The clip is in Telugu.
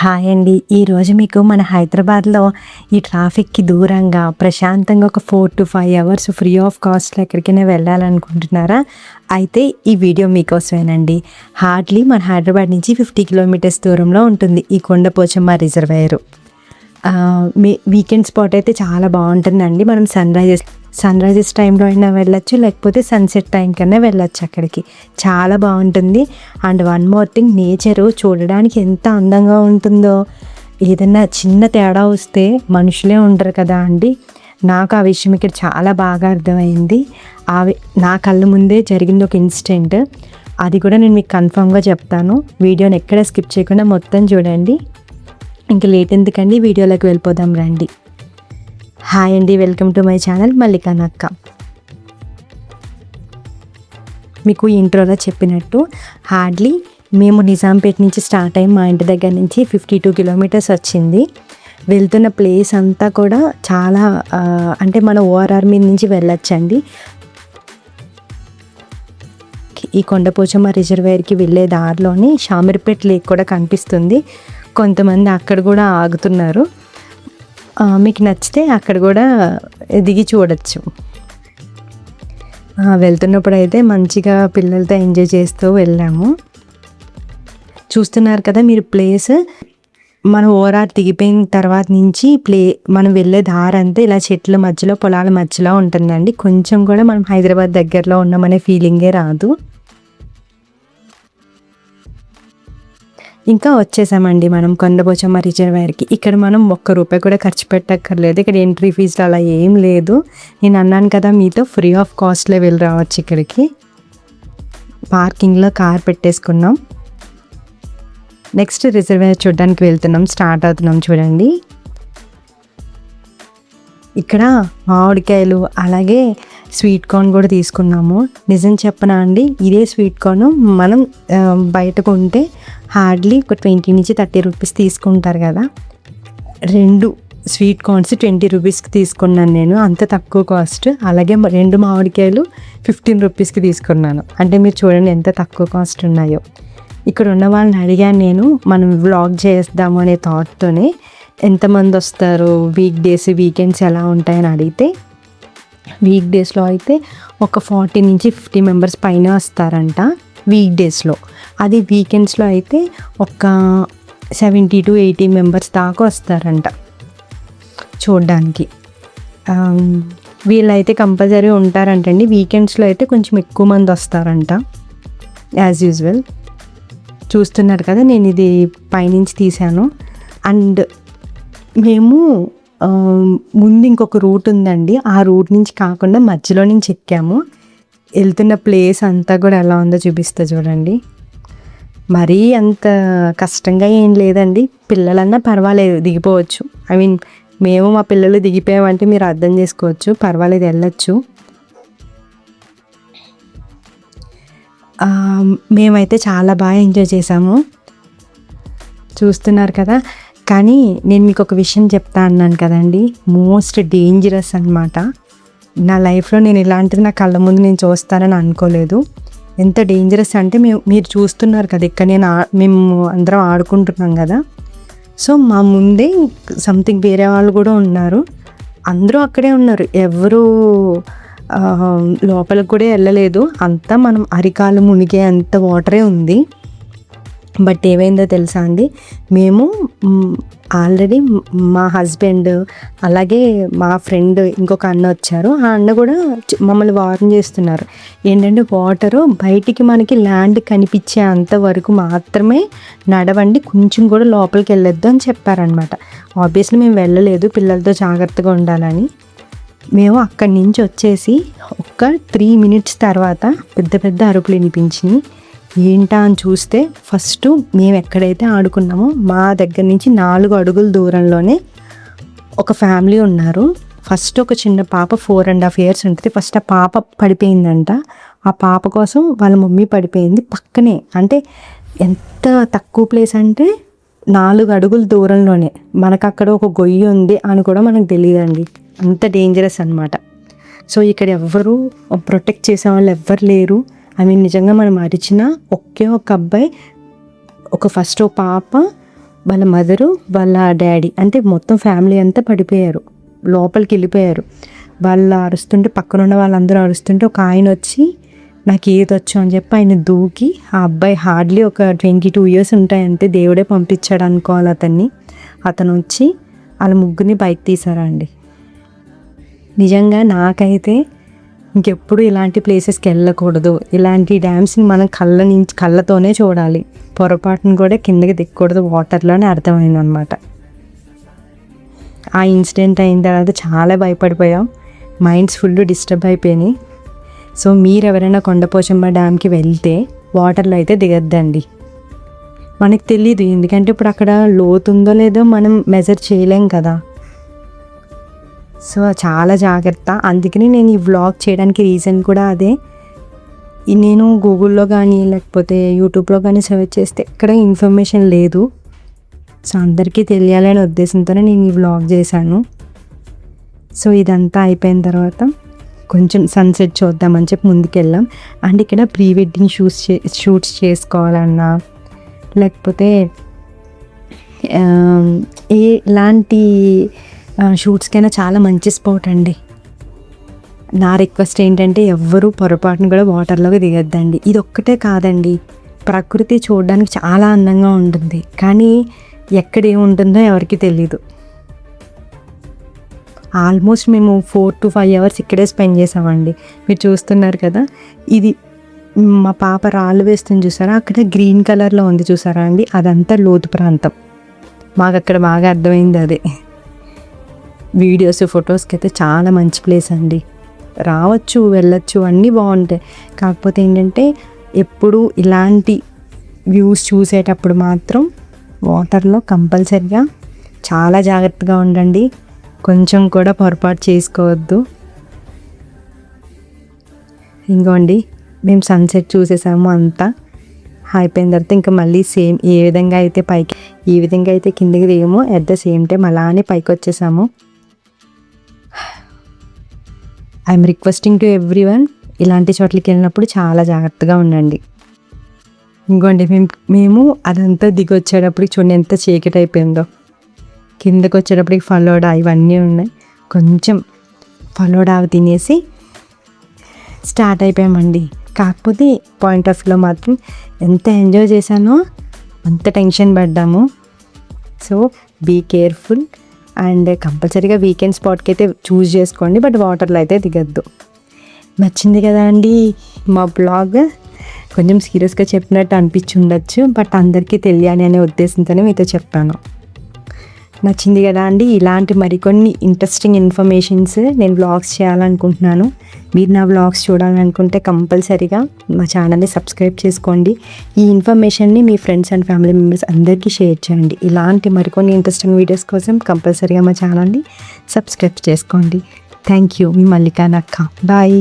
హాయ్ అండి. ఈరోజు మీకు మన హైదరాబాద్‌లో ఈ ట్రాఫిక్‌కి దూరంగా ప్రశాంతంగా ఒక 4-5 అవర్స్ ఫ్రీ ఆఫ్ కాస్ట్‌లో ఎక్కడికైనా వెళ్ళాలనుకుంటున్నారా? అయితే ఈ వీడియో మీకోసమేనండి. హార్డ్లీ మన హైదరాబాద్ నుంచి 50 కిలోమీటర్స్ దూరంలో ఉంటుంది ఈ కొండపోచమ్మ రిజర్వాయరు. వీకెండ్ స్పాట్ అయితే చాలా బాగుంటుందండి. మనం సన్‌రైజెస్ టైంలో అయినా వెళ్ళొచ్చు, లేకపోతే సన్‌సెట్ టైం కన్నా వెళ్ళొచ్చు అక్కడికి. చాలా బాగుంటుంది. And one more thing, nature చూడడానికి ఎంత అందంగా ఉంటుందో. ఏదన్నా చిన్న తేడా వస్తే మనుషులే ఉండరు కదా అండి. నాకు ఆ విషయం ఇక్కడ చాలా బాగా అర్థమైంది. నా కళ్ళ ముందే జరిగింది ఒక ఇన్సిడెంట్. అది కూడా నేను మీకు కన్ఫామ్గా చెప్తాను. వీడియోని ఎక్కడ స్కిప్ చేయకుండా మొత్తం చూడండి. ఇంక లేట్ ఎందుకండి, వీడియోలోకి వెళ్ళిపోదాం రండి. హాయ్ అండి, welcome to my channel Mallika నక్క. మీకు ఇంట్రోలో చెప్పినట్టు హార్డ్లీ మేము నిజాంపేట నుంచి స్టార్ట్ అయ్యి మా ఇంటి దగ్గర నుంచి 52 కిలోమీటర్స్ వచ్చింది. వెళ్తున్న ప్లేస్ అంతా కూడా చాలా అంటే మన ఓఆర్ఆర్ మీద నుంచి వెళ్ళొచ్చండి. ఈ కొండపోచమ్మ రిజర్వాయర్కి వెళ్ళే దారిలోని షామీర్పేట లేక్ కూడా కనిపిస్తుంది. కొంతమంది అక్కడ కూడా ఆగుతున్నారు. మీకు నచ్చితే అక్కడ కూడా దిగి చూడొచ్చు. వెళ్తున్నప్పుడు అయితే మంచిగా పిల్లలతో ఎంజాయ్ చేస్తూ వెళ్ళాము. చూస్తున్నారు కదా మీరు ప్లేస్. మనం ఓఆర్ఆర్ దిగిపోయిన తర్వాత నుంచి మనం వెళ్ళే దారి అంతా ఇలా చెట్ల మధ్యలో, పొలాల మధ్యలో ఉంటుందండి. కొంచెం కూడా మనం హైదరాబాద్ దగ్గరలో ఉన్నామనే ఫీలింగే రాదు. ఇంకా వచ్చేసామండి మనం కొండపోచమ్మ రిజర్వాయర్కి. ఇక్కడ మనం ₹1 కూడా ఖర్చు పెట్టక్కర్లేదు. ఇక్కడ ఎంట్రీ ఫీజులు అలా ఏం లేదు. నేను అన్నాను కదా మీతో, ఫ్రీ ఆఫ్ కాస్ట్లో వెళ్ళి రావచ్చు ఇక్కడికి. పార్కింగ్లో కార్ పెట్టేసుకున్నాం. నెక్స్ట్ రిజర్వాయర్ చూడడానికి వెళ్తున్నాం. స్టార్ట్ అవుతున్నాం చూడండి. ఇక్కడ మామిడికాయలు అలాగే స్వీట్ కార్న్ కూడా తీసుకున్నాము. నిజం చెప్పనా అండి, ఇదే స్వీట్ కార్న్ మనం బయట కొంటే హార్డ్లీ ఒక 20 నుంచి 30 రూపీస్ తీసుకుంటారు కదా. 2 స్వీట్ కార్న్స్ 20 రూపీస్కి తీసుకున్నాను నేను. అంత తక్కువ కాస్ట్. అలాగే 2 మామిడికాయలు 15 రూపీస్కి తీసుకున్నాను. అంటే మీరు చూడండి ఎంత తక్కువ కాస్ట్ ఉన్నాయో. ఇక్కడ ఉన్న వాళ్ళని అడిగాను నేను, మనం వ్లాగ్ చేద్దాము అనే థాట్తోనే. ఎంతమంది వస్తారు, వీక్ డేస్ వీకెండ్స్ ఎలా ఉంటాయని అడిగితే, వీక్ డేస్లో అయితే ఒక 40 నుంచి 50 మెంబర్స్ పైన వస్తారంట వీక్ డేస్లో. అది వీకెండ్స్లో అయితే ఒక 70 to 80 మెంబర్స్ దాకా వస్తారంట చూడ్డానికి. వీళ్ళైతే కంపల్సరీ ఉంటారంటండి. వీకెండ్స్లో అయితే కొంచెం ఎక్కువ మంది వస్తారంట యాజ్ యూజువల్. చూస్తున్నారు కదా, నేను ఇది పైనుంచి తీశాను. అండ్ మేము ముందు ఇంకొక రూట్ ఉందండి. ఆ రూట్ నుంచి కాకుండా మధ్యలో నుంచి ఎక్కాము. వెళ్తున్న ప్లేస్ అంతా కూడా ఎలా ఉందో చూపిస్తా చూడండి. మరీ అంత కష్టంగా ఏం లేదండి. పిల్లలన్నా పర్వాలేదు, దిగిపోవచ్చు. మేము మా పిల్లలు దిగిపోయామంటే మీరు అర్థం చేసుకోవచ్చు. పర్వాలేదు, వెళ్ళొచ్చు. మేమైతే చాలా బాగా ఎంజాయ్ చేసాము. చూస్తున్నారు కదా. కానీ నేను మీకు ఒక విషయం చెప్తా అన్నాను కదండి, మోస్ట్ డేంజరస్ అనమాట. నా లైఫ్లో నేను ఇలాంటిది నా కళ్ళ ముందు నేను చూస్తానని అనుకోలేదు. ఎంత డేంజరస్ అంటే మీరు చూస్తున్నారు కదా, ఇక్కడ మేము అందరం ఆడుకుంటున్నాం కదా. సో మా ముందే సంథింగ్ వేరే వాళ్ళు కూడా ఉన్నారు. అందరూ అక్కడే ఉన్నారు. ఎవరు లోపలికి కూడా వెళ్ళలేదు. అంతా మనం అరికాలు మునిగే అంత వాటరే ఉంది. బట్ ఏమైందో తెలుసా అండి, మేము ఆల్రెడీ మా హస్బెండ్ అలాగే మా ఫ్రెండ్ ఇంకొక అన్న వచ్చారు. ఆ అన్న కూడా మమ్మల్ని వార్న్ చేస్తున్నారు. ఏంటంటే వాటరు బయటికి మనకి ల్యాండ్ కనిపించే అంతవరకు మాత్రమే నడవండి, కొంచెం కూడా లోపలికి వెళ్ళొద్దు అని చెప్పారనమాట. ఆబ్వియస్లీ మేము వెళ్ళలేదు, పిల్లలతో జాగ్రత్తగా ఉండాలని. మేము అక్కడి నుంచి వచ్చేసి ఒక 3 minutes తర్వాత పెద్ద పెద్ద అరుపులు వినిపించినాయి. ఏంటా అని చూస్తే, ఫస్ట్ మేము ఎక్కడైతే ఆడుకున్నామో మా దగ్గర నుంచి 4 అడుగుల దూరంలోనే ఒక ఫ్యామిలీ ఉన్నారు. ఫస్ట్ ఒక చిన్న పాప 4.5 years ఉంటుంది. ఫస్ట్ ఆ పాప పడిపోయిందంట. ఆ పాప కోసం వాళ్ళ మమ్మీ పడిపోయింది పక్కనే. అంటే ఎంత తక్కువ ప్లేస్ అంటే 4 అడుగుల దూరంలోనే. మనకు అక్కడ ఒక గొయ్యి ఉంది అని కూడా మనకు తెలియదండి. అంత డేంజరస్ అనమాట. సో ఇక్కడ ఎవ్వరూ ప్రొటెక్ట్ చేసేవాళ్ళు ఎవ్వరు లేరు. నిజంగా మనం అరిచిన ఒకే ఒక అబ్బాయి, ఫస్ట్ పాప వాళ్ళ మదరు వాళ్ళ డాడీ అంటే మొత్తం ఫ్యామిలీ అంతా పడిపోయారు, లోపలికి వెళ్ళిపోయారు. వాళ్ళు అరుస్తుంటే పక్కనున్న వాళ్ళందరూ అరుస్తుంటే ఒక ఆయన వచ్చి నాకు ఈదొచ్చు అని చెప్పి ఆయన దూకి, ఆ అబ్బాయి హార్డ్లీ ఒక 22 years ఉంటాయంటే దేవుడే పంపించాడు అనుకోవాలి అతన్ని. అతను వచ్చి వాళ్ళ ముగ్గురిని బయట తీసారండి. నిజంగా నాకైతే ఇంకెప్పుడు ఇలాంటి ప్లేసెస్కి వెళ్ళకూడదు, ఇలాంటి డ్యామ్స్ని మనం కళ్ళతోనే చూడాలి, పొరపాటును కూడా కిందకి దిక్కకూడదు వాటర్లోనే అర్థమైంది అనమాట. ఆ ఇన్సిడెంట్ అయిన తర్వాత చాలా భయపడిపోయాం, మైండ్స్ ఫుల్ డిస్టర్బ్ అయిపోయినాయి. సో మీరు ఎవరైనా కొండపోచమ్మ డ్యామ్కి వెళ్తే వాటర్లో అయితే దిగద్దండి, మనకు తెలీదు. ఎందుకంటే ఇప్పుడు అక్కడ లోతుందో లేదో మనం మెజర్ చేయలేం కదా. సో చాలా జాగ్రత్త. అందుకని నేను ఈ వ్లాగ్ చేయడానికి రీజన్ కూడా అదే. నేను గూగుల్లో కానీ లేకపోతే యూట్యూబ్లో కానీ సెర్చ్ చేస్తే ఎక్కడ ఇన్ఫర్మేషన్ లేదు. సో అందరికీ తెలియాలనే ఉద్దేశంతోనే నేను ఈ వ్లాగ్ చేశాను. సో ఇదంతా అయిపోయిన తర్వాత కొంచెం సన్సెట్ చూద్దామని చెప్పి ముందుకెళ్ళాం. అండ్ ఇక్కడ ప్రీ వెడ్డింగ్ షూట్స్ చేసుకోవాలన్నా లేకపోతే ఎలాంటి షూట్స్కైనా చాలా మంచి స్పాట్ అండి. నా రిక్వెస్ట్ ఏంటంటే ఎవ్వరూ పొరపాటును కూడా వాటర్లోకి దిగద్దండి. ఇది ఒక్కటే కాదండి, ప్రకృతి చూడడానికి చాలా అందంగా ఉంటుంది, కానీ ఎక్కడ ఏముంటుందో ఎవరికి తెలీదు. ఆల్మోస్ట్ మేము 4 to 5 hours ఇక్కడే స్పెండ్ చేసామండి. మీరు చూస్తున్నారు కదా, ఇది మా పాప రాళ్ళు వేస్తుంది చూసారా, అక్కడ గ్రీన్ కలర్లో ఉంది చూసారా అండి, అదంతా లోతు ప్రాంతం. మాకు అక్కడ బాగా అర్థమైంది అదే. వీడియోస్ ఫొటోస్కి అయితే చాలా మంచి ప్లేస్ అండి, రావచ్చు వెళ్ళచ్చు అన్నీ బాగుంటాయి. కాకపోతే ఏంటంటే ఎప్పుడు ఇలాంటి వ్యూస్ చూసేటప్పుడు మాత్రం వాటర్లో కంపల్సరిగా చాలా జాగ్రత్తగా ఉండండి, కొంచెం కూడా పొరపాటు చేసుకోవద్దు. ఇంకోండి మేము సన్సెట్ చూసేసాము, అంతా అయిపోయిన తర్వాత ఇంకా మళ్ళీ సేమ్ ఈ విధంగా అయితే కిందకి దిగాము, అట్ ద సేమ్ టైం అలానే పైకి వచ్చేసాము. ఐఎమ్ రిక్వెస్టింగ్ టు ఎవ్రీవన్, ఇలాంటి చోట్లకి వెళ్ళినప్పుడు చాలా జాగ్రత్తగా ఉండండి. ఇంకోండి మేము అదంతా దిగి వచ్చేటప్పటికి చూడండి ఎంత చీకటి అయిపోయిందో. కిందకి వచ్చేటప్పటికి ఫలోడా ఇవన్నీ ఉన్నాయి. కొంచెం ఫలోడా తినేసి స్టార్ట్ అయిపోయామండి. కాకపోతే పాయింట్ ఆఫ్ వ్యూలో మాత్రం ఎంత ఎంజాయ్ చేశానో అంత టెన్షన్ పడ్డాము. సో బీ కేర్ఫుల్ అండ్ కంపల్సరీగా వీకెండ్ స్పాట్కి అయితే చూస్ చేసుకోండి, బట్ వాటర్లో అయితే దిగద్దు. నచ్చింది కదా అండి మా బ్లాగ్. కొంచెం సీరియస్గా చెప్పినట్టు అనిపించి ఉండొచ్చు, బట్ అందరికీ తెలియాలి అనే ఉద్దేశంతోనే మీతో చెప్పాను. నచ్చింది కదా అండి. ఇలాంటి మరికొన్ని ఇంట్రెస్టింగ్ ఇన్ఫర్మేషన్స్ నేను వ్లాగ్స్ చేయాలనుకుంటున్నాను. మీరు నా వ్లాగ్స్ చూడాలనుకుంటే కంపల్సరీగా మా ఛానల్ని సబ్స్క్రైబ్ చేసుకోండి. ఈ ఇన్ఫర్మేషన్ని మీ ఫ్రెండ్స్ అండ్ ఫ్యామిలీ మెంబర్స్ అందరికీ షేర్ చేయండి. ఇలాంటి మరికొన్ని ఇంట్రెస్టింగ్ వీడియోస్ కోసం కంపల్సరీగా మా ఛానల్ని సబ్స్క్రైబ్ చేసుకోండి. Thank you. మీ మల్లికా నక్క. బాయ్.